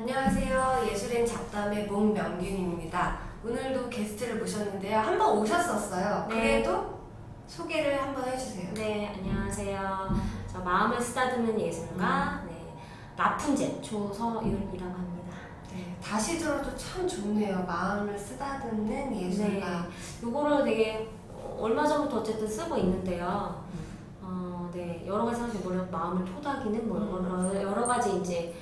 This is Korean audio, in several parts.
안녕하세요. 예술엔 잡담의 목명균입니다. 오늘도 게스트를 모셨는데요. 한 번 오셨었어요. 네. 그래도 소개를 한번 해주세요. 네, 안녕하세요. 저 마음을 쓰다듬는 예술가 라푼젤 조서율이라고 합니다. 네, 다시 들어도 참 좋네요. 마음을 쓰다듬는 예술가. 요거를 되게 얼마 전부터 어쨌든 쓰고 있는데요. 여러 가지 사람들이 뭐냐 마음을 토닥이는 뭐 여러 가지 이제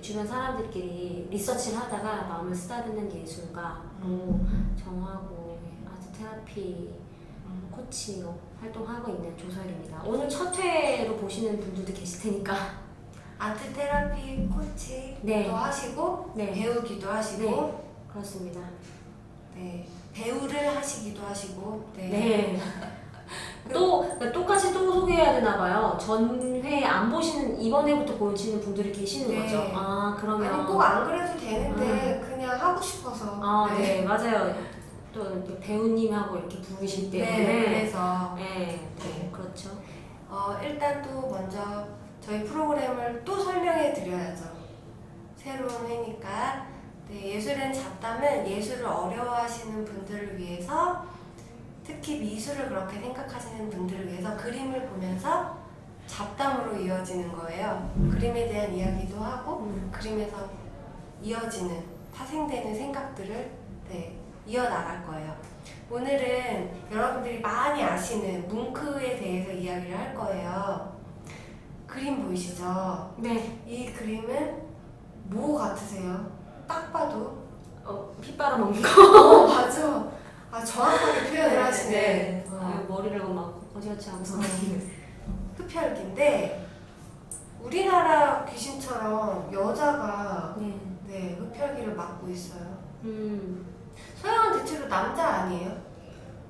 주변 사람들끼리 리서치를 하다가 마음을 쓰다듬는 예술가로 정하고 아트 테라피 코치로 활동하고 있는 조서율입니다. 오늘 첫 회로 보시는 분들도 계실 테니까 아트 테라피 코치도 네. 하시고 네. 배우기도 하시고 네, 그렇습니다. 네, 배우를 하시기도 하시고 네. 또 똑같이 또 소개해야 되나 봐요. 전회 안 보시는 이번 회부터 보시는 분들이 계시는 네. 거죠. 아, 그러면 아니 꼭 안 그래도 되는데 그냥 하고 싶어서. 아, 네, 맞아요. 또 이렇게 배우님하고 이렇게 부르실 때문에 네, 그래서 네, 네. 그렇죠. 일단 또 먼저 저희 프로그램을 또 설명해 드려야죠. 새로운 회니까. 네, 예술엔 잡담은 예술을 어려워하시는 분들을 위해서, 특히 미술을 그렇게 생각하시는 분들을 위해서 그림을 보면서 잡담으로 이어지는 거예요. 그림에 대한 이야기도 하고 그림에서 이어지는 파생되는 생각들을 이어나갈 거예요. 오늘은 여러분들이 많이 아시는 뭉크에 대해서 이야기를 할 거예요. 그림 보이시죠? 네. 이 그림은 뭐 같으세요? 딱 봐도. 피 빨아먹는 거. 맞아. 아, 정확하게 표현을 하시네. 머리를 막 어지같이 하면서. 흡혈귀인데 우리나라 귀신처럼 여자가 네. 흡혈귀를 맡고 있어요. 음. 서양은 대체로 남자 아니에요?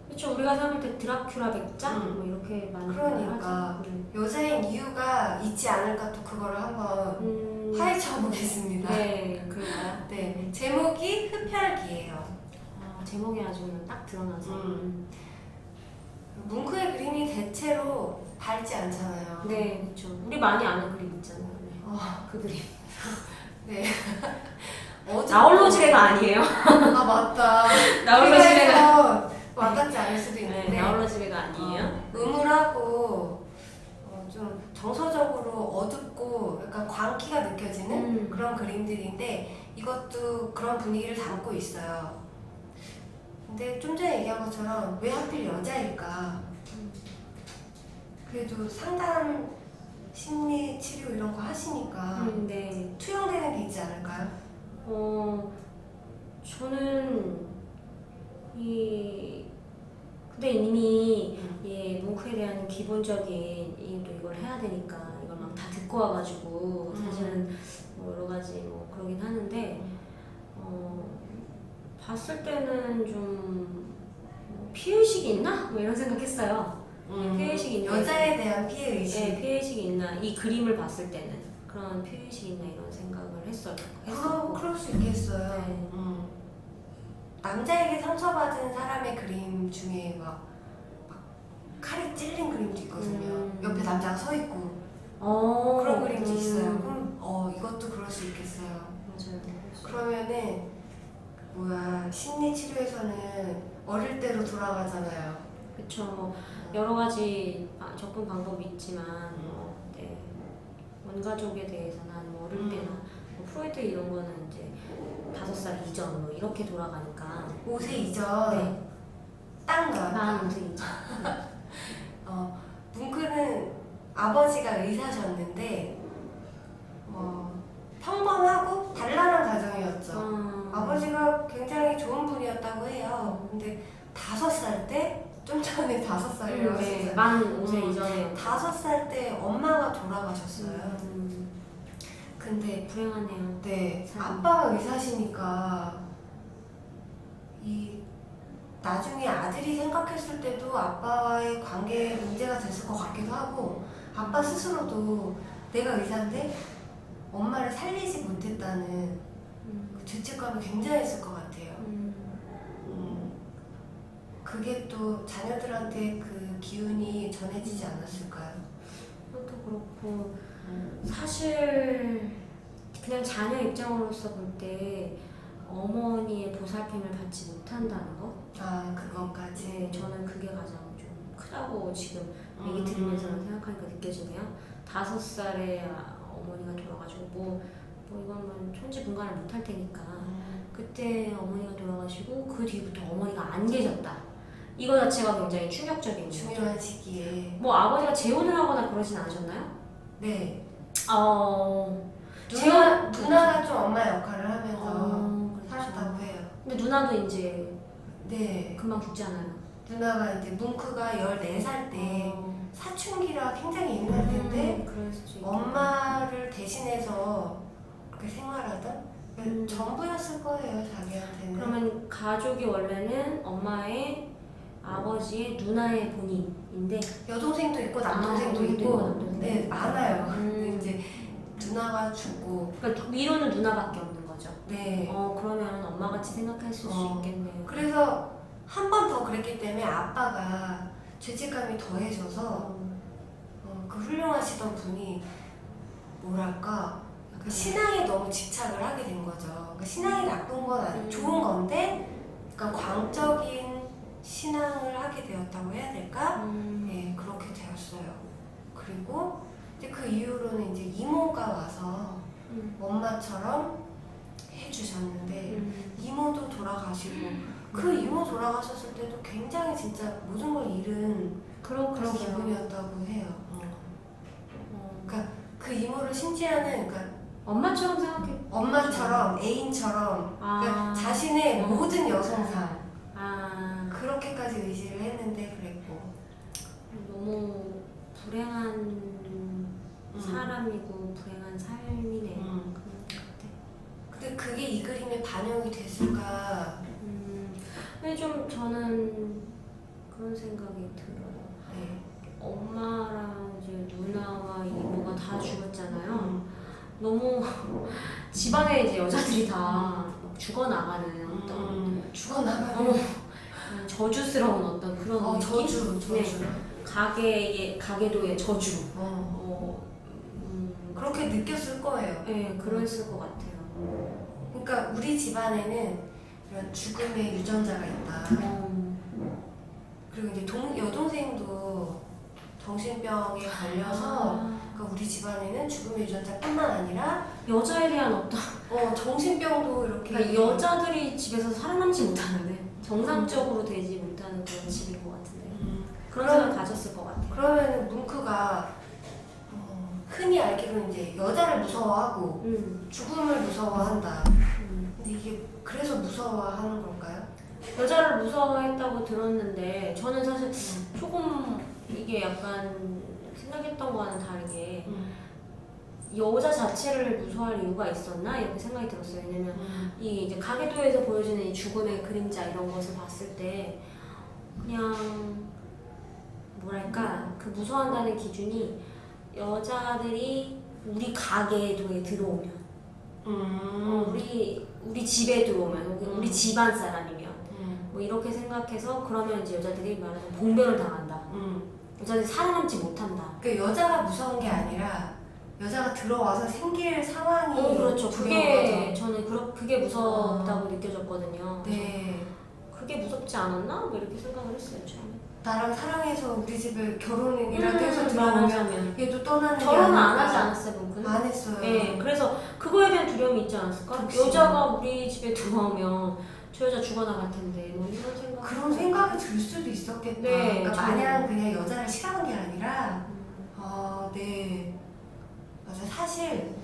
그렇죠. 우리가 생각할 때 드라큘라 백작 뭐 이렇게 많이 그러니까 하죠. 여자인 이유가 있지 않을까 또 그거를 한번 파헤쳐 보겠습니다. 네, 그런가요? 네, 제목이 흡혈귀예요. 제목이 아주 딱 드러나서. 뭉크의 그림이 대체로 밝지 않잖아요. 네, 그렇죠. 우리 많이 아는 그림 있잖아요. 네. 그 그림. 네. 나홀로 지뢰가 아니에요. 아, 맞다. 나홀로 지뢰가. 와닿지 않을 수도 있는데. 네, 나홀로 지뢰가 아니에요. 음울하고 좀 정서적으로 어둡고 약간 광기가 느껴지는 그런 그림들인데 이것도 그런 분위기를 담고 있어요. 근데 좀 전에 얘기한 것처럼 왜 하필 여자일까? 그래도 상담, 심리 치료 이런 거 하시니까 네. 투영되는 게 있지 않을까요? 저는 근데 이미 뭉크에 대한 기본적인 이걸 해야 되니까 이걸 막 다 듣고 와가지고 사실은 뭐 여러 가지 뭐 그러긴 하는데 봤을 때는 좀 피해의식이 있나? 뭐 이런 생각했어요. 피해의식이 있나? 여자에 대한 피해의식. 네, 피해의식이 있나? 이 그림을 봤을 때는 그런 피해의식이 있나 이런 생각을 했었고. 그럴 수 있겠어요. 네. 남자에게 상처받은 사람의 그림 중에 막 칼이 찔린 그림도 있거든요. 옆에 남자가 서 있고 그런 그림도 있어요. 그럼 이것도 그럴 수 있겠어요. 맞아요. 그러면은 심리 치료에서는 어릴 때로 돌아가잖아요. 그렇죠. 뭐 여러 가지 접근 방법이 있지만 원가족에 대해서는 뭐 어릴 때나 뭐 프로이드 이런 거는 이제 5살 이전 뭐 이렇게 돌아가니까 5세 이전. 네. 딴가. 45세 이전. 뭉크는 아버지가 의사셨는데 평범하고 단란한 가정이었죠. 아버지가 굉장히 좋은 분이었다고 해요. 근데 5살 때, 좀 전에 5살이라고 네, 하셨잖아요. 만 5세 이전에 5살 때 엄마가 돌아가셨어요. 근데 불행하네요. 네, 참. 아빠가 의사시니까 나중에 아들이 생각했을 때도 아빠와의 관계에 문제가 됐을 것 같기도 하고 아빠 스스로도 내가 의사인데 엄마를 살리지 못했다는 그 죄책감이 굉장했을 것 같아요. 그게 또 자녀들한테 그 기운이 전해지지 않았을까요? 그것도 그렇고 사실 그냥 자녀 입장으로서 볼 때 어머니의 보살핌을 받지 못한다는 거? 아, 그것까지. 네, 저는 그게 가장 좀 크다고 지금 얘기 들으면서 생각하니까 느껴지네요. 5살에 어머니가 돌아가시고 뭐 이건 뭐 천지분간을 못할 테니까 그때 어머니가 돌아가시고 그 뒤부터 어머니가 안 계셨다. 이거 자체가 굉장히 충격적인 거죠. 중요한 시기에. 뭐 아버지가 재혼을 하거나 그러진 않으셨나요? 네. 재혼- 누나가 좀 엄마 역할을 하면서 그렇죠. 살았다고 해요. 근데 누나도 이제 네. 금방 죽잖아요. 누나가 이제 뭉크가 14살 때 어. 사춘기라 굉장히 예민할 텐데 그럴 수도 있겠다. 엄마를 대신해서 그렇게 생활하던 음. 전부였을 거예요, 자기한테는. 그러면 가족이 원래는 엄마의 아버지의 누나의 본인인데 여동생도 있고 남동생도 여동생도 있고, 있고 남동생도 네, 있고. 많아요. 근데 이제 누나가 죽고, 그러니까 위로는 누나밖에 없는 거죠. 네. 그러면 엄마같이 생각했을 수 있겠네요. 그래서 한 번 더 그랬기 때문에 아빠가 죄책감이 더해져서 그 훌륭하시던 분이 뭐랄까 그 신앙에 너무 집착을 하게 된 거죠. 그러니까 신앙이 나쁜 건 아니고 좋은 건데, 그러니까 광적인 신앙을 하게 되었다고 해야 될까? 네, 그렇게 되었어요. 그리고 이제 그 이후로는 이제 이모가 와서 엄마처럼 해주셨는데 이모도 돌아가시고 그 이모 돌아가셨을 때도 굉장히 진짜 모든 걸 잃은 그런 기분이었다고 해요. 그러니까 그 이모를 심지어는 그러니까 엄마처럼 생각해. 엄마처럼 애인처럼 그러니까 자신의 모든 여성상 그렇게까지 의지를 했는데 그랬고 너무 불행한 사람이고 불행한 삶이네요. 그런 것 같아. 근데 그게 이 그림에 반영이 됐을까? 근데 좀 저는 그런 생각이 들어요. 네. 엄마랑 이제 누나와 이모가 다 죽었잖아요. 너무 집안에 이제 여자들이 다 죽어나가는 어떤 죽어나가는 저주스러운 어떤 그런 느낌? 저주. 네. 가계도의 저주. 그렇게 느꼈을 거예요. 네, 그랬을 것 같아요. 그러니까 우리 집안에는 이런 죽음의 유전자가 있다. 그리고 이제 여동생도 정신병에 걸려서 그러니까 우리 집안에는 죽음의 유전자뿐만 아니라 여자에 대한 어떤 정신병도 이렇게 그러니까 여자들이 집에서 살아남지 못하는데 정상적으로 되지 못하는 그런 집인 것 같은데 그런 생각을 가졌을 것 같아요. 그러면 뭉크가 흔히 알기로는 이제 여자를 무서워하고 죽음을 무서워한다. 근데 이게 그래서 무서워하는 걸까요? 여자를 무서워했다고 들었는데 저는 사실 조금 이게 약간 생각했던 거와는 다르게 여자 자체를 무서워할 이유가 있었나 이렇게 생각이 들었어요. 왜냐면 이 이제 가계도에서 보여지는 이 죽음의 그림자 이런 것을 봤을 때 그냥 뭐랄까 그 무서워한다는 기준이 여자들이 우리 가계도에 들어오면 우리 집에 들어오면 우리 집안 사람이면 뭐 이렇게 생각해서 그러면 이제 여자들이 말하자면 봉변을 당한다. 여자들이 살아남지 못한다. 그 여자가 무서운 게 아니라 여자가 들어와서 생길 상황이 그렇죠. 두려운 거죠. 저는 그게 무섭다고 느껴졌거든요. 네. 그게 무섭지 않았나? 뭐 이렇게 생각을 했어요. 처음에. 나랑 사랑해서 우리 집에 결혼이라도 해서 들어오면 말하자면 얘도 떠나는 게 결혼은 안 아닐까. 하지 않았어요, 뭉크는? 안 했어요. 네, 그래서 그거에 대한 두려움이 있지 않았을까? 혹시. 여자가 우리 집에 들어오면 저 여자 죽어나갈 텐데 뭐 이런 생각. 그런 생각이 들 수도 있었겠다. 네, 그러니까 저는. 마냥 그냥 여자를 싫어한 게 아니라 네. 맞아. 사실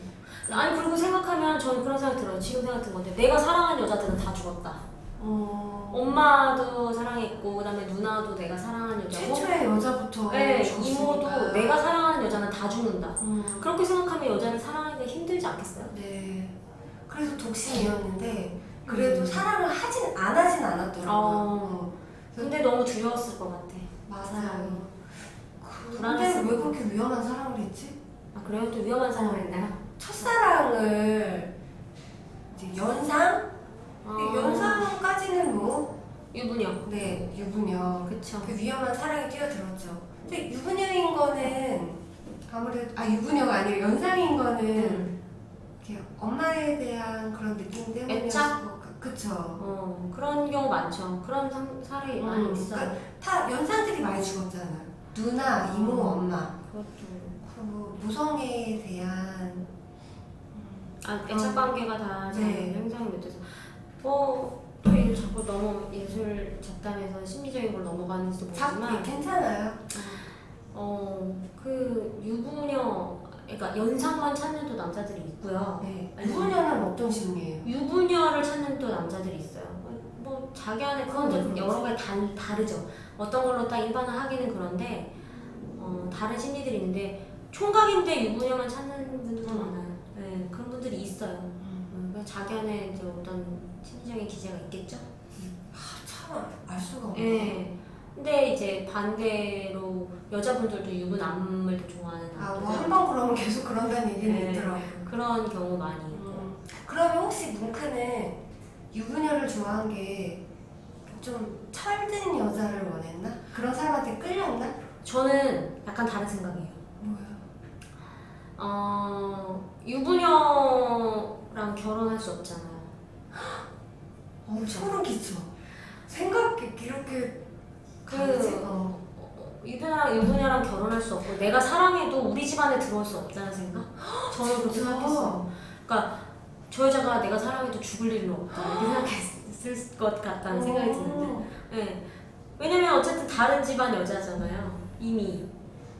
아니 그리고 생각하면 저는 그런 생각 들어요. 지금 생각 든 건데 내가 사랑하는 여자들은 다 죽었다. 엄마도 사랑했고 그다음에 누나도 내가 사랑하는 여자고 최초의 여자부터 네, 죽었으니까. 이모도 내가 사랑하는 여자는 다 죽는다. 그렇게 생각하면 여자를 사랑하기가 힘들지 않겠어요? 네. 그래서 독신이었는데 그래도 사랑을 안 하진 않았더라고요. 근데 너무 두려웠을 것 같아. 맞아요. 근데 불안했을 왜 그렇게 위험한 사랑을 했지? 아 그래요? 또 위험한 사랑을 했나요? 첫사랑을 이제 연상? 연상까지는 뭐 유부녀. 네, 유부녀. 그쵸. 그 위험한 사랑이 뛰어들었죠. 근데 유부녀인 거는 아무래도 유부녀가 아니라 연상인 거는 이렇게 이렇게 엄마에 대한 그런 느낌 때문에 애착? 그쵸. 그런 경우 많죠. 그런 사례 많이 있어요. 그러니까 다 연상들이 많이 죽었잖아. 누나, 이모, 엄마. 그렇죠. 그리고 모성애에 대한 애착 관계가 다 잘 네. 형성이 못돼서 또 이게 자꾸 너무 예술 잡담에서 심리적인 걸 넘어가는지도 모르지만 괜찮아요. 그 유부녀 그러니까 연상만 찾는 또 남자들이 있고요. 네. 유부녀는 어떤 심리예요? 유부녀를 찾는 또 남자들이 있어요. 뭐 자기 안에 그건 좀 여러 가지 다르죠. 어떤 걸로 딱 일반화하기는 그런데 다른 심리들이 있는데 총각인데 유부녀만 찾는 분들도 많아요. 네, 그런 분들이 있어요. 그러니까 자기 안에 이제 어떤 심리적인 기제가 있겠죠. 참 알 수가 없네. 네. 근데 이제 반대로 여자분들도 유부남을 더 좋아하는 뭐 한 번 그러면 계속 그런다는 얘기는 네. 있더라고요. 그런 경우 많이 있고. 그러면 혹시 뭉크는 유부녀를 좋아한 게 좀 철든 여자를 원했나? 그런 사람한테 끌렸나? 저는 약간 다른 생각이에요. 뭐야? 유부녀랑 결혼할 수 없잖아요. 소름 끼쳐. 생각해 이렇게 가지? 유부녀랑 결혼할 수 없고 내가 사랑해도 우리 집안에 들어올 수 없다는 생각? 저는 그렇게 생각했어요. 그러니까 저 여자가 내가 사랑해도 죽을 일은 없다 이렇게 생각했을 것 같다는 생각이 드는데 네. 왜냐면 어쨌든 다른 집안 여자잖아요 이미.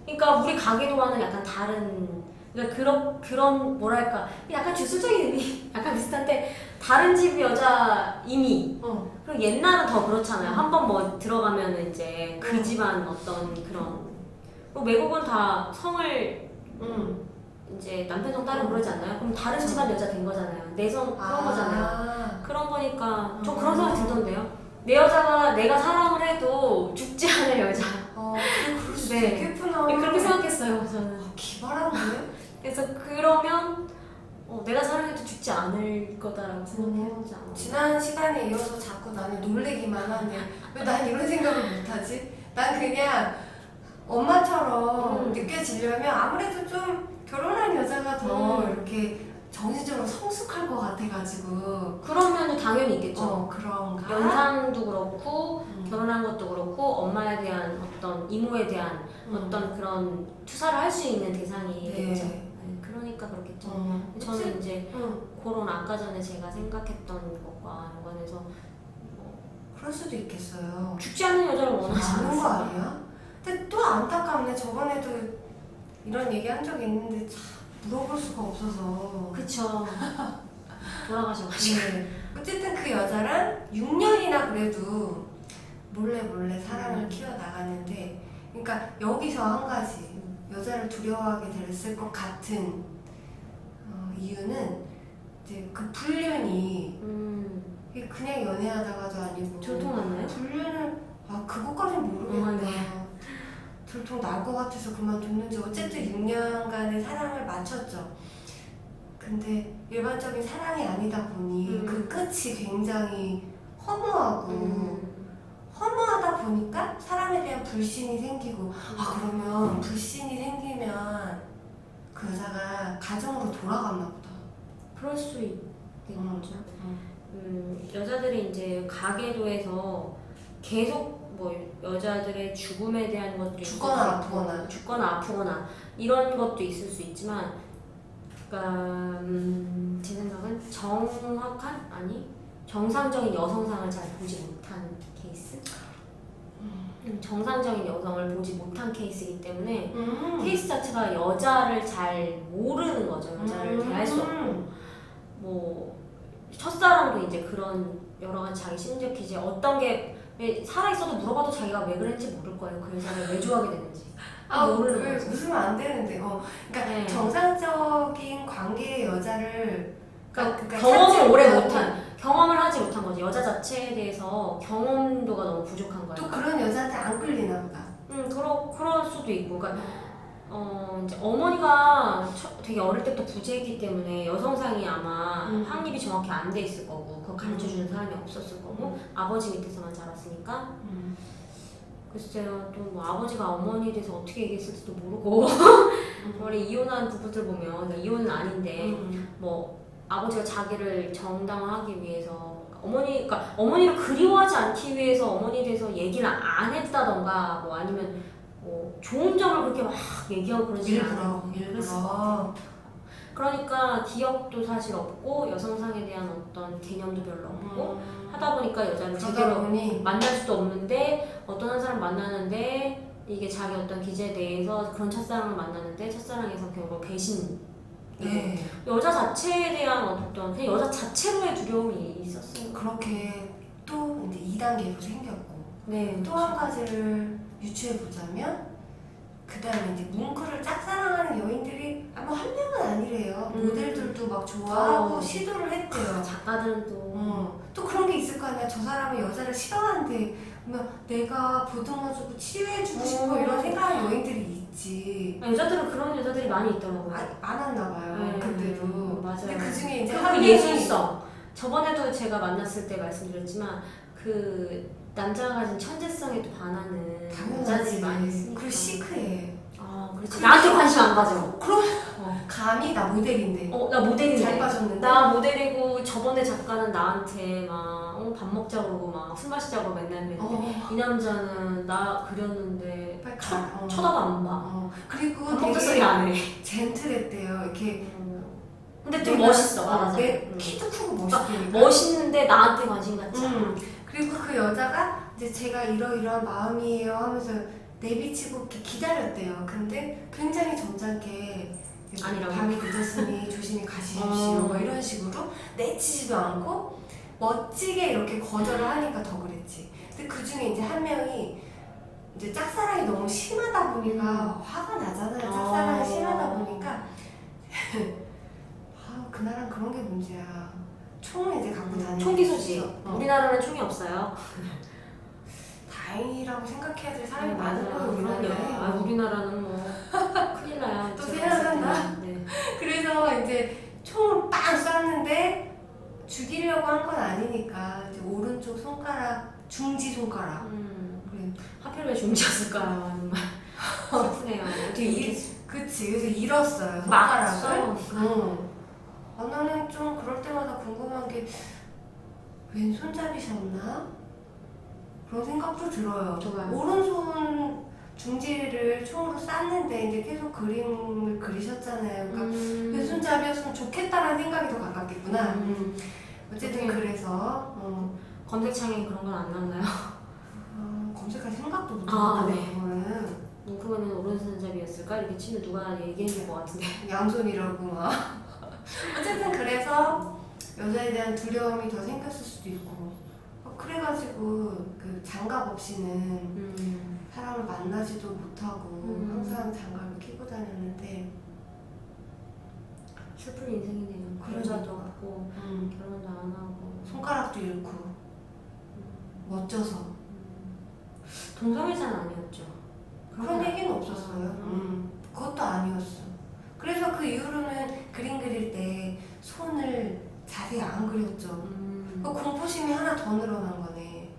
그러니까 우리 가게도와는 약간 다른 그러니까 그런 뭐랄까 약간 주술적인 의미 약간 비슷한데 다른 집 여자 이미 그리고 옛날은 더 그렇잖아요. 한번 뭐 들어가면 이제 그 집안 어떤 그런 그리고 외국은 다 성을 이제 남편 성 딸은 그러지 않나요? 그럼 다른 집안 여자 된 거잖아요. 내성 그런 거잖아요. 그런 거니까 좀 그런 생각 들던데요. 내 여자가 내가 사랑을 해도 죽지 않을 여자. 그럴 수도 네. 있겠구나. 그렇게 생각했어요 저는. 기발한데? 그래서 그러면 내가 사랑해도 죽지 않을 거다라고 생각해보지 않아요. 지난 시간에 이어서 자꾸 나는 놀래기만 하네. 왜 난 이런 생각을 못하지? 난 그냥 엄마처럼 느껴지려면 아무래도 좀 결혼한 여자가 더 이렇게 정신적으로 성숙할 것 같아가지고. 그러면 당연히 있겠죠. 그런가? 연상도 그렇고 결혼한 것도 그렇고 엄마에 대한 어떤 이모에 대한 어떤 그런 투사를 할 수 있는 대상이겠죠. 네, 그러니까 그렇겠죠. 저는 이제 그런 아까 전에 제가 생각했던 것과 연관해서 그럴 수도 있겠어요. 죽지 않는 여자를 원하지 않는 거 않았어요. 아니야? 근데 또 안타깝네. 저번에도 이런 얘기 한 적이 있는데 참 물어볼 수가 없어서. 그쵸. 돌아가셔가지고. 네. 어쨌든 그 여자랑 6년이나 그래도 몰래 사랑을 키워나가는데, 그러니까 여기서 한 가지 여자를 두려워하게 됐을 것 같은 이유는 이제 그 불륜이 이게 그냥 연애하다가도 아니고 들통났나요? 불륜을 그것까지는 모르겠네요. 네. 들통 날 것 같아서 그만뒀는지 어쨌든 6년간의 사랑을 마쳤죠. 근데 일반적인 사랑이 아니다 보니 그 끝이 굉장히 허무하고 허무하다 보니까 사람에 대한 불신이 생기고 그러면 불신이 생기면 그 여자가 가정으로 돌아갔나 보다. 그럴 수 있겠죠. 여자들이 이제 가계도에서 계속 뭐 여자들의 죽음에 대한 것도 죽거나 아프거나 이런 것도 있을 수 있지만 그러니까 제 생각은 정상적인 여성상을 잘 보지 못한 케이스? 정상적인 여성을 보지 못한 케이스이기 때문에 케이스 자체가 여자를 잘 모르는 거죠. 여자를 대할 수 없고 뭐 첫사랑도 이제 그런 여러 가지 자기 심리적 기제 어떤 게 살아있어도 물어봐도 자기가 왜 그랬는지 모를 거예요. 그 여자를 왜 좋아하게 됐는지 모르는 왜 거죠. 웃으면 안 되는데 그러니까 네. 정상적인 관계의 여자를 그러니까 경험을 하지 못한 거지. 여자 자체에 대해서 경험도가 너무 부족한 거예요. 또 그런 여자한테 안 끌리나 보다. 그럴 수도 있고, 그러니까 이제 어머니가 되게 어릴 때부터 부재했기 때문에 여성상이 아마 확립이 정확히 안 돼 있을 거고, 그거 가르쳐 주는 사람이 없었을 거고, 아버지 밑에서만 자랐으니까. 글쎄요, 또 뭐 아버지가 어머니에 대해서 어떻게 얘기했을지도 모르고, 원래 이혼한 부부들 보면 이혼은 아닌데 뭐 아버지가 자기를 정당화하기 위해서 그러니까 어머니를 그리워하지 않기 위해서 어머니에 대해서 얘기를 안 했다던가 뭐 아니면 뭐 좋은 점을 그렇게 막 얘기하고 그러지 않아요. 일부러. 그러니까 기억도 사실 없고 여성상에 대한 어떤 개념도 별로 없고 하다 보니까 여자를 제대로 만날 수도 없는데 어떤 한 사람 만나는데 이게 자기 어떤 기재에 대해서 그런 첫사랑을 만나는데 첫사랑에서 결국 배신. 네. 여자 자체에 대한 어떤 그냥 여자 자체로의 두려움이 있었어요. 그렇게 또 이제 2단계로 생겼고 네. 또 한 가지를 유추해 보자면 그 다음에 이제 뭉크를 짝사랑하는 여인들이 뭐 한 명은 아니래요. 모델들도 막 좋아하고 시도를 했대요. 작가들은 또 그런 게 있을 거 아니야. 저 사람이 여자를 싫어하는데 내가 보듬어주고 치유해주고 싶어 이런 생각하는 여인들이 있지. 여자들은 그런 여자들이 많이 있더라고요. 많았나 봐요. 그때도. 맞아요. 근데 그 중에 이제 그 예술성. 저번에도 제가 만났을 때 말씀드렸지만 그 남자가 가진 천재성에 또 반하는 여자들이 많이 있으니까. 그리고 시크해. 그렇지. 나한테 관심 안 가져. 그럼 감히 나 모델인데. 나 모델인데. 잘 빠졌는데. 나 모델이고 저번에 작가는 나한테 막 밥 먹자 그러고 막 술 마시자 그러고 맨날 그랬는데 이 남자는 나 그렸는데 쳐다도 안 봐. 그리고 밥 먹자 소리 안 해. 젠틀했대요. 이렇게. 근데 좀 멋있어. 맞아. 키도 크고 멋있으니까. 멋있는데 나한테 관심 갖지 않아. 그리고 그 여자가 이제 제가 이러이러한 마음이에요 하면서 내비치고 이렇게 기다렸대요. 근데 굉장히 점잖게 아니라고. 밤이 늦었으니 조심히 가십시오. 뭐 이런 식으로 내치지도 않고 멋지게 이렇게 거절을 하니까 더 그랬지. 근데 그 중에 이제 한 명이 이제 짝사랑이 너무 심하다 보니까 화가 나잖아요. 짝사랑이 심하다 보니까 그날은 그런 게 문제야. 총을 이제 갖고 다니는 총기 소지. 우리나라는 총이 없어요. 다행이라고 생각해야 될 사람이 많은 거예요. 우리나라에. 우리나라는 뭐 큰일 나요. 또 생각난다. 네. 그래서 이제 총을 빵 쐈는데 죽이려고 한 건 아니니까 이제 오른쪽 손가락, 중지 손가락. 그래. 하필 왜 중지였을까요? 정말 슬프네요. 어떻게 그치. 그래서 잃었어요 손가락을. 나는 좀 그럴 때마다 궁금한 게 왼손잡이셨나? 그런 생각도 들어요. 오른손 중지를 총으로 쐈는데 이제 계속 그림을 그리셨잖아요. 그러니까 왼손잡이였으면 좋겠다라는 생각이 더 가깝겠구나. 어쨌든 그래서 검색창에 그런 건 안 나오나요? 검색할 생각도 못했어요. 네. 그거는 오른손잡이였을까? 이렇게 치면 누가 얘기해줄 것 같은데. 양손이라고 막. 어쨌든 그래서 여자에 대한 두려움이 더 생겼을 수도 있고 그래가지고 그 장갑 없이는 사람을 만나지도 못하고 항상 장갑을 끼고 다녔는데 슬픈 인생이네요. 여자도 없고 결혼도 안 하고 손가락도 잃고 멋져서 동성애자는 아니었죠. 그런 얘기는 없었어요. 그것도 아니었어. 그래서 그 이후로는 그림 그릴 때 손을 자세히 안 그렸죠. 그 공포심이 하나 더 늘어난 거네.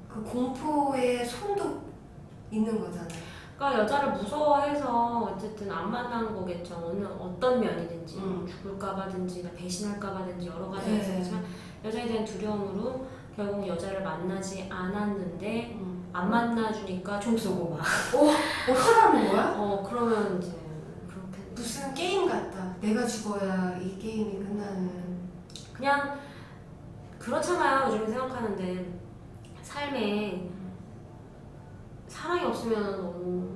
그 공포에 손도 있는 거잖아요. 그러니까 여자를 무서워해서 어쨌든 안 만난 거겠죠. 어떤 면이든지 죽을까봐든지 배신할까봐든지 여러 가지가 있었지만 여자에 대한 두려움으로 결국 여자를 만나지 않았는데 안 만나주니까 총 쏘고 막. 어쩌라는 거야? 그러면 이제 그렇게 무슨 게임 같다. 내가 죽어야 이 게임이 끝나는. 그냥 그렇잖아요. 요즘에 생각하는데 삶에 사랑이 없으면 너무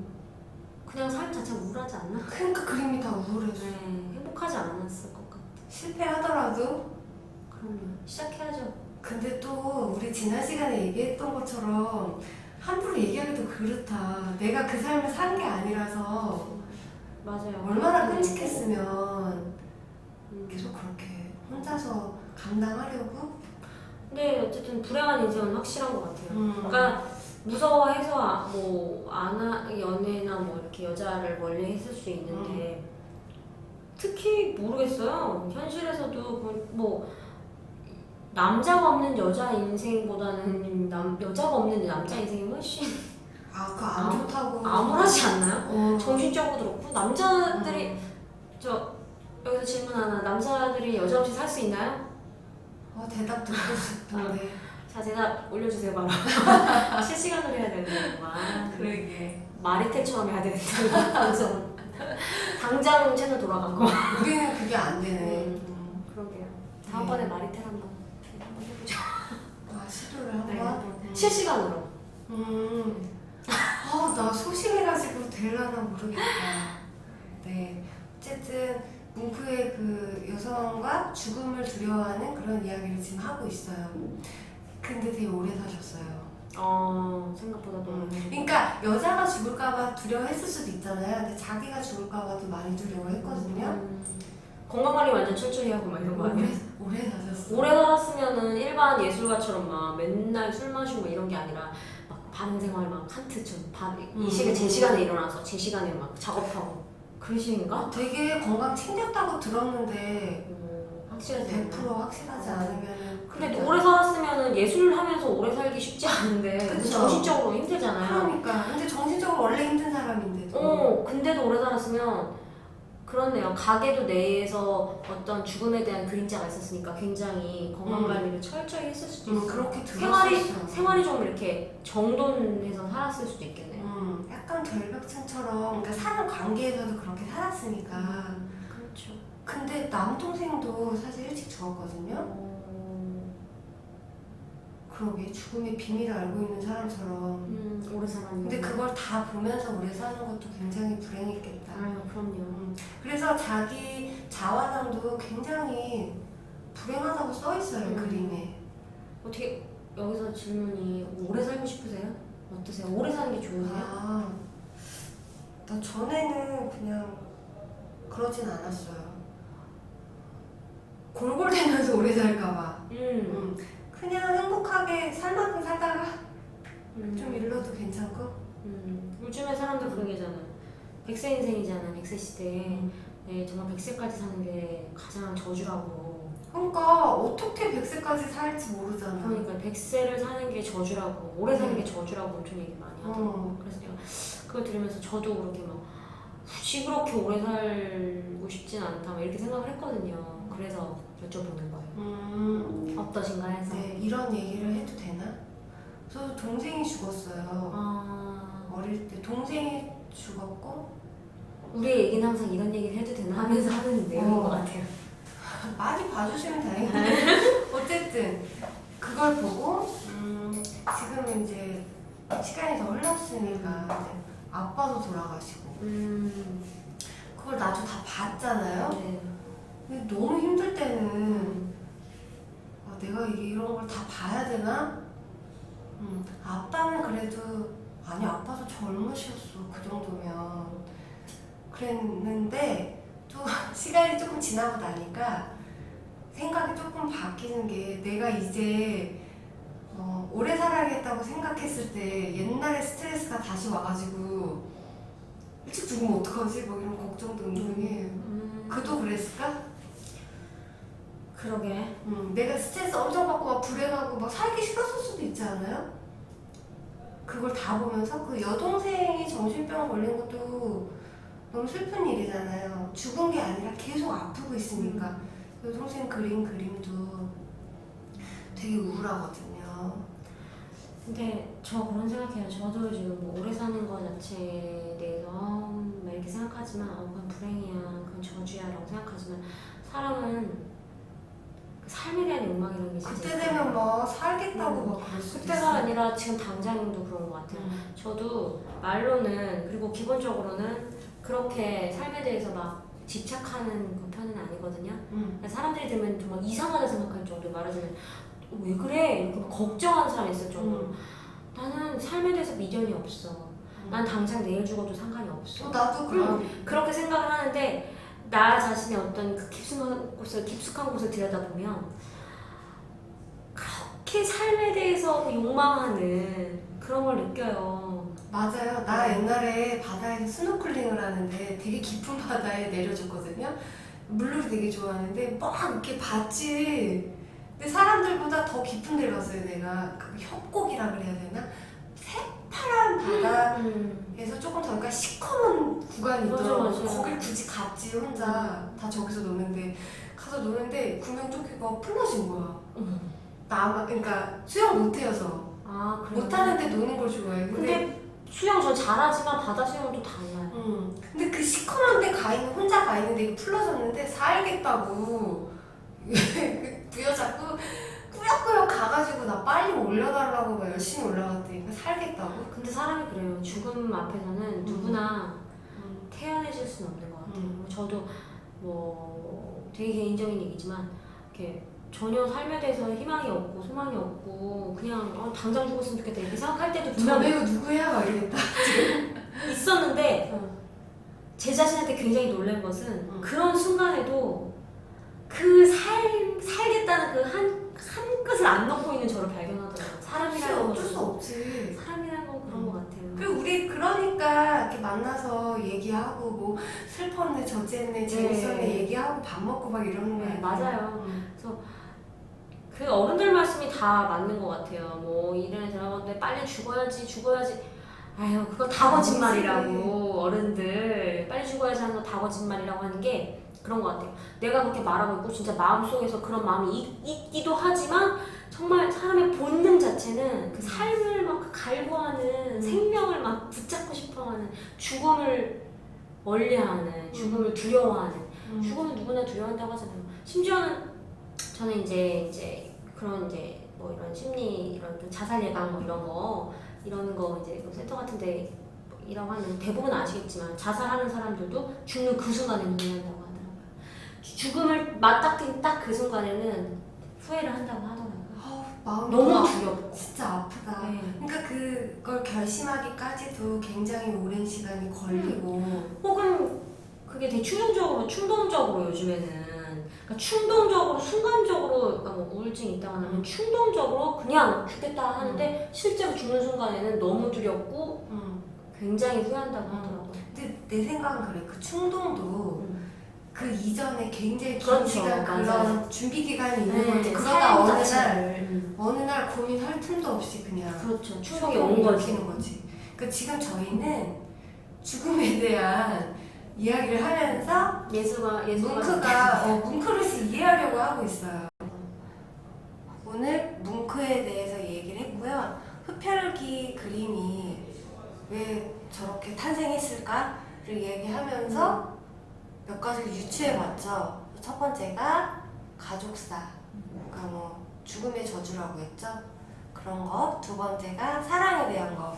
그냥 삶 자체가 우울하지 않나? 그러니까 그림이 다 우울해져. 행복하지 않았을 것 같아. 실패하더라도 그럼요. 시작해야죠. 근데 또 우리 지난 시간에 얘기했던 것처럼 함부로 얘기하기도 그렇다. 내가 그 삶을 산 게 아니라서 맞아요. 얼마나 끔찍했으면 계속 그렇게 혼자서 감당하려고? 근데 어쨌든 불행한 인생은 확실한 것 같아요. 그러니까 무서워해서 연애나 뭐 이렇게 여자를 멀리 했을 수 있는데 특히 모르겠어요. 현실에서도 뭐 남자가 없는 여자 인생보다는 여자가 없는 남자 인생이 훨씬 그거 안 좋다고 암울하지 않나요? 정신적으로 그렇고 남자들이 여기서 질문 하나. 남자들이 여자 없이 살 수 있나요? 대답 듣고 싶은데. 자, 대답 올려주세요 바로. 실시간으로 해야 되는 거야. 그러게. 마리텔처럼 해야 되는데 방송. 당장 채널 돌아간 거. 우리는 그게 안 되네. 그러게요. 다음번에 마리텔 한번 해보죠. 시도를 한번. 네. 실시간으로. 나 소심해가지고 될라나 모르겠다. 네. 어쨌든 뭉크의 그 여성과 죽음을 두려워하는 그런 이야기를 지금 하고 있어요. 근데 되게 오래 사셨어요. 생각보다 너무. 그러니까 여자가 죽을까봐 두려워했을 수도 있잖아요. 근데 자기가 죽을까봐도 많이 두려워했거든요. 건강관리 완전 철저히 하고 막 이런 거 아니에요? 오래 사셨어요. 오래 살았으면은 일반 예술가처럼 막 맨날 술 마시고 이런 게 아니라 막 반생활 막 칸트처럼 이 시간 제 시간에 일어나서 제 시간에 막 작업하고 그런 식인가? 되게 건강 챙겼다고 들었는데 확실하지 100% 확실하지 않으면. 근데 오래 살았으면은 예술 하면서 오래 살기 쉽지 않은데 그쵸. 정신적으로 힘들잖아요. 그러니까. 근데 정신적으로 원래 힘든 사람인데도. 근데도 오래 살았으면 그렇네요. 가게도 내에서 어떤 죽음에 대한 그림자가 있었으니까 굉장히 건강관리를 철저히 했을 수도 있어요. 그렇게 들었었어. 생활이 좀 이렇게 정돈해서 살았을 수도 있겠네요. 약간 결벽증처럼, 그러니까 사람 관계에서도 그렇게 살았으니까. 그렇죠. 근데 남동생도 사실 일찍 죽었거든요. 그러게, 죽음의 비밀을 알고 있는 사람처럼. 오래 살았는데. 근데 그걸 다 보면서 오래 사는 것도 굉장히 불행했겠다. 그럼요. 그래서 자기 자화상도 굉장히 불행하다고 써 있어요, 그림에. 어떻게 여기서 질문이 오래 살고 싶으세요? 어떠세요? 오래 사는 게 좋으세요? 나 전에는 그냥 그러진 않았어요. 골골대면서 오래 살까봐. 그냥 행복하게 살 만큼 살다가 좀 일러도 괜찮고. 요즘에 사람들 그런 게잖아요. 100세 인생이잖아, 100세 시대에. 네, 정말 100세까지 사는 게 가장 저주라고. 그러니까 어떻게 100세까지 살지 모르잖아. 그러니까 100세를 사는 게 저주라고, 오래 사는 게 저주라고 엄청 얘기 많이 하더라고요. 그래서 제가 그걸 들으면서 저도 그렇게 막 굳이 그렇게 오래 살고 싶진 않다 이렇게 생각을 했거든요. 그래서 여쭤보는 거예요. 어떠신가 해서. 네, 이런 얘기를 해도 되나? 저 동생이 죽었어요. 어릴 때 동생이 죽었고. 우리의 얘기는 항상 이런 얘기를 해도 되나 하면서 하는 내용인 것 같아요. 많이 봐주시면 다행이에요. 어쨌든 그걸 보고 지금은 이제 시간이 더 흘렀으니까 이제 아빠도 돌아가시고 그걸 나도 다 봤잖아요. 네. 근데 너무 힘들 때는 내가 이런 걸 다 봐야 되나? 아빠는 그래도 아니 아빠도 젊으셨어 그 정도면 그랬는데 또 시간이 조금 지나고 나니까 생각이 조금 바뀌는 게 내가 이제 오래 살아야겠다고 생각했을 때 옛날에 스트레스가 다시 와가지고 일찍 죽으면 어떡하지? 뭐 이런 걱정도 은근히 그도 그랬을까? 그러게. 내가 스트레스 엄청 받고 막 불행하고 막 살기 싫었을 수도 있지 않아요? 그걸 다 보면서 그 여동생이 정신병 걸린 것도 너무 슬픈 일이잖아요. 죽은 게 아니라 계속 아프고 있으니까. 여동생 그린 그림도 되게 우울하거든요. 근데 저 그런 생각해요. 저도 지금 뭐 오래 사는 거 자체에 대해서 막 이렇게 생각하지만 그건 불행이야, 그건 저주야 라고 생각하지만 사람은 그 삶에 대한 욕망이라는 게 진짜 그때 되면 뭐 살겠다고 막 그럴 수도 그때가 있어요. 아니라 지금 당장도 그런 것 같아요. 저도 말로는 그리고 기본적으로는 그렇게 삶에 대해서 막 집착하는 그 편은 아니거든요. 사람들이 들으면 정말 이상하다 생각할 정도로 말하자면 왜 그래? 이렇게 막 걱정하는 사람이 있을 정도로 나는 삶에 대해서 미련이 없어. 난 당장 내일 죽어도 상관이 없어. 나도 그렇게 생각을 하는데 나 자신의 어떤 그 깊숙한 곳을 들여다보면 그렇게 삶에 대해서 욕망하는 그런 걸 느껴요. 맞아요. 나 옛날에 바다에서 스노클링을 하는데 되게 깊은 바다에 내려줬거든요. 물놀이 되게 좋아하는데 막 이렇게 봤지. 근데 사람들보다 더 깊은 데 갔어요. 내가 그 협곡이라 그래야 되나? 새파란 바다에서 조금 더 약간 시커먼 구간이 맞아, 있더라고. 맞아. 거길 굳이 갔지 혼자. 다 저기서 노는데 가서 노는데 구명조끼가 풀러진 거야. 그러니까 수영 못해서 아, 그래요? 못하는데 노는 걸 좋아해. 근데 수영 전 잘하지만 바다 수영은 또 달라요. 근데 그 시커먼 데 혼자 가 있는데 이게 풀러졌는데 살겠다고 부여잡고 꾸역꾸역 가가지고 나 빨리 올려달라고 막 열심히 올라갔더니 살겠다고. 근데 사람이 그래요. 죽음 앞에서는 누구나 태연해질 수는 없는 것 같아요. 저도 뭐 되게 개인적인 얘기지만 이렇게 전혀 삶에 대해서 희망이 없고 소망이 없고 그냥 당장 죽었으면 좋겠다 이렇게 생각할 때도 저 분명히 배우 누구야? 막 이러겠다. 있었는데 제 자신한테 굉장히 놀란 것은 그런 순간에도 그 살겠다는 그 한 끝을 안 넣고 있는 저를 발견하더라고요. 사람이라는 어쩔 수 건 없지. 사람이라는 건 그런 것 같아요. 그리고 우리 그러니까 이렇게 만나서 얘기하고 뭐 슬펐네 저쨌네 재밌었네 얘기하고 밥 먹고 막 이러는 거야. 맞아요. 그래서 그 어른들 말씀이 다 맞는 것 같아요. 뭐 이런 들어가는데 빨리 죽어야지. 아유 그거 다 거짓말이라고. 어른들 빨리 죽어야지 하는 거 다 거짓말이라고 하는 게 그런 것 같아요. 내가 그렇게 말하고 있고 진짜 마음속에서 그런 마음이 있기도 하지만 정말 사람의 본능 자체는 그 삶을 막 갈구하는 생명을 막 붙잡고 싶어하는 죽음을 멀리하는 죽음을 두려워하는 죽음은 누구나 두려워한다고 하잖아요. 심지어는 저는 이제 그런 이제 뭐 이런 심리 이런 좀 자살 예방 뭐 이런 거 이제 센터 같은데 일하고 하는 대부분 아시겠지만 자살하는 사람들도 죽는 그 순간에 후회한다고 하더라고요. 죽음을 맞닥뜨린 딱 그 순간에는 후회를 한다고 하더라고요. 마음이 너무 두렵고 진짜 아프다. 네. 그러니까 그걸 결심하기까지도 굉장히 오랜 시간이 걸리고 혹은 그게 되게 충동적으로 요즘에는 그러니까 충동적으로 순간적으로 그러니까 뭐 우울증이 있다고 하면 충동적으로 그냥 죽겠다 하는데 실제로 죽는 순간에는 너무 두렵고 굉장히 후회한다고 하더라고요. 근데 내 생각은 그래. 그 충동도 그 이전에 굉장히 긴 그렇죠, 시간 맞아요. 그런 준비 기간이 있는 거지. 그러다 삶 어느 자체를. 날 고민할 틈도 없이 그냥 그렇죠. 충동이 온 거지. 일으키는 거지. 그 지금 저희는 죽음에 대한 이야기를 하면서 뭉크를 이해하려고 하고 있어요. 오늘 뭉크에 대해서 얘기를 했고요. 흡혈귀 그림이 왜 저렇게 탄생했을까를 얘기하면서 몇 가지를 유추해봤죠. 첫 번째가 가족사, 그러니까 뭐 죽음의 저주라고 했죠. 그런 거. 두 번째가 사랑에 대한 거.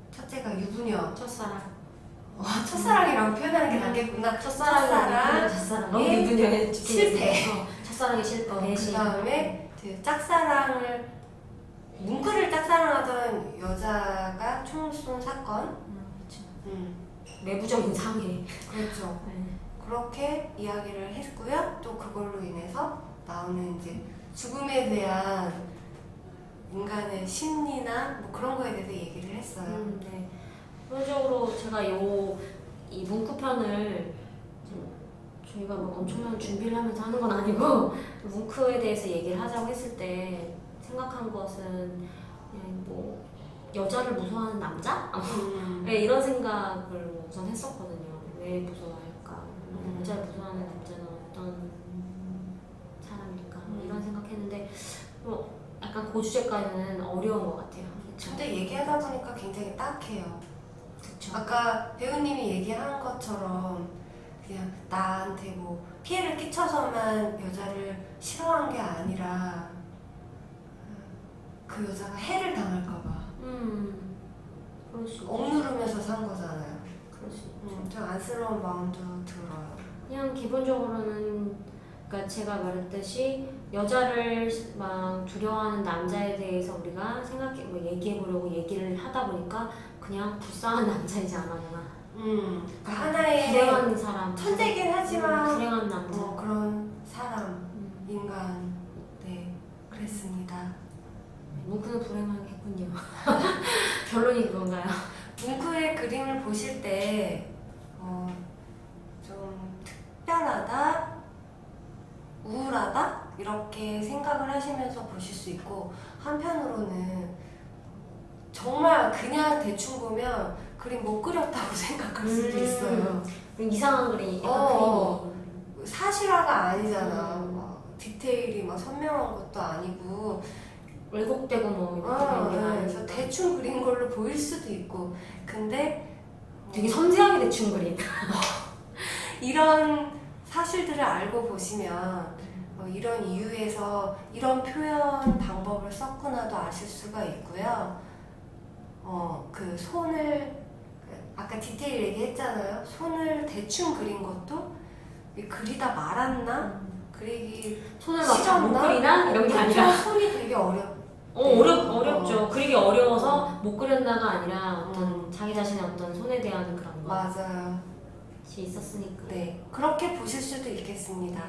첫째가 유부녀. 첫사랑이라고 표현하는 게 낫겠구나. 첫사랑. 너무 유부녀의 실패. 첫사랑의 실패. 그 다음에 그 짝사랑을 뭉크를 짝사랑하던 여자가 총 쏜 사건. 내부적인 상해. 그렇죠. 그렇게 이야기를 했고요. 또 그걸로 인해서 나오는 이제 죽음에 대한 인간의 심리나 뭐 그런 거에 대해서 얘기를 했어요. 네. 기본적으로 제가 이 문크편을 저희가 뭐 엄청난 준비를 하면서 하는 건 아니고 문크에 대해서 얘기를 하자고 했을 때 생각한 것은 그냥 뭐 여자를 무서워하는 남자? 네, 이런 생각을 우선 했었거든요. 왜 무서워할까? 여자를 무서워하는 남자는 어떤 사람일까? 이런 생각했는데 뭐 약간 그 주제까지는 어려운 것 같아요. 근데 얘기하다 보니까 굉장히 딱해요. 그쵸. 아까 배우님이 얘기한 것처럼 그냥 나한테 뭐 피해를 끼쳐서만 여자를 싫어한 게 아니라 그 여자가 해를 당할까봐 그럴 수 있죠. 억누르면서 산 거잖아요. 그럴 수 있죠. 좀 안쓰러운 마음도 들어요. 그냥 기본적으로는 그러니까 제가 말했듯이 여자를 막 두려워하는 남자에 대해서 우리가 뭐 얘기해보려고 얘기를 하다 보니까 그냥 불쌍한 남자이지 않았나. 그러니까 하나의 불행한 사람. 천재긴 하지만 불행한 남자. 그런 사람, 인간. 네, 그랬습니다. 뭉크는 불행하겠군요. 결론이 그건가요? 뭉크의 그림을 보실 때 좀 특별하다, 우울하다 이렇게 생각을 하시면서 보실 수 있고 한편으로는 정말 그냥 대충 보면 그림 못 그렸다고 생각할 수도 있어요. 이상한 그림, 약간 어. 그림이. 사실화가 아니잖아. 막 디테일이 막 선명한 것도 아니고. 왜곡되고 뭐 이렇게 되는 게 그래서 아니니까. 대충 그린 걸로 보일 수도 있고. 근데 되게 섬세하게 대충 그림. 이런 사실들을 알고 보시면 이런 이유에서 이런 표현 방법을 썼구나도 아실 수가 있고요. 그 손을 아까 디테일 얘기했잖아요. 손을 대충 그린 것도 그리다 말았나? 그리기 손을 막 잘 못 그리나? 이런 게 아니라 손이 되게 어렵죠. 그리기 어려워서 못 그렸나가 아니라 어떤 자기 자신의 어떤 손에 대한 그런 맞아요. 것이 있었으니까. 네, 그렇게 보실 수도 있겠습니다.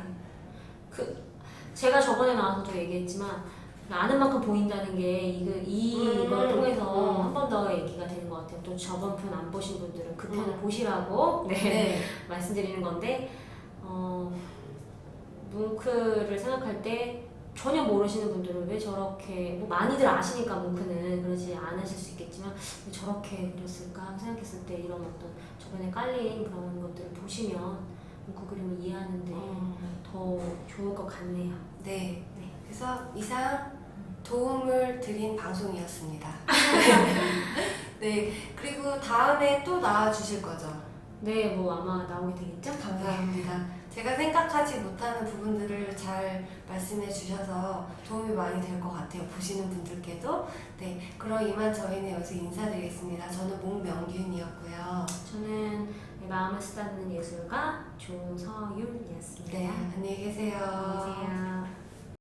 제가 저번에 나와서도 얘기했지만 아는 만큼 보인다는 게 이걸 통해서 한 번 더 얘기가 되는 것 같아요. 또 저번 편 안 보신 분들은 그 편을 보시라고 네. 말씀드리는 건데 뭉크를 생각할 때 전혀 모르시는 분들은 왜 저렇게 뭐 많이들 아시니까 뭉크는 그러지 않으실 수 있겠지만 왜 저렇게 그렸을까 생각했을 때 이런 어떤 저번에 깔린 그런 것들을 보시면 뭉크 그림을 이해하는데 더 좋을 것 같네요. 네. 그래서 이상 도움을 드린 방송이었습니다. 네. 그리고 다음에 또 나와주실 거죠? 네, 뭐 아마 나오게 되겠죠? 감사합니다. 제가 생각하지 못하는 부분들을 잘 말씀해 주셔서 도움이 많이 될 것 같아요. 보시는 분들께도. 네. 그럼 이만 저희는 여기서 인사드리겠습니다. 저는 목명균이었고요. 저는 마음을 쓰다듬는 예술가 조서윤이었습니다. 네. 안녕히 계세요. 안녕히 계세요.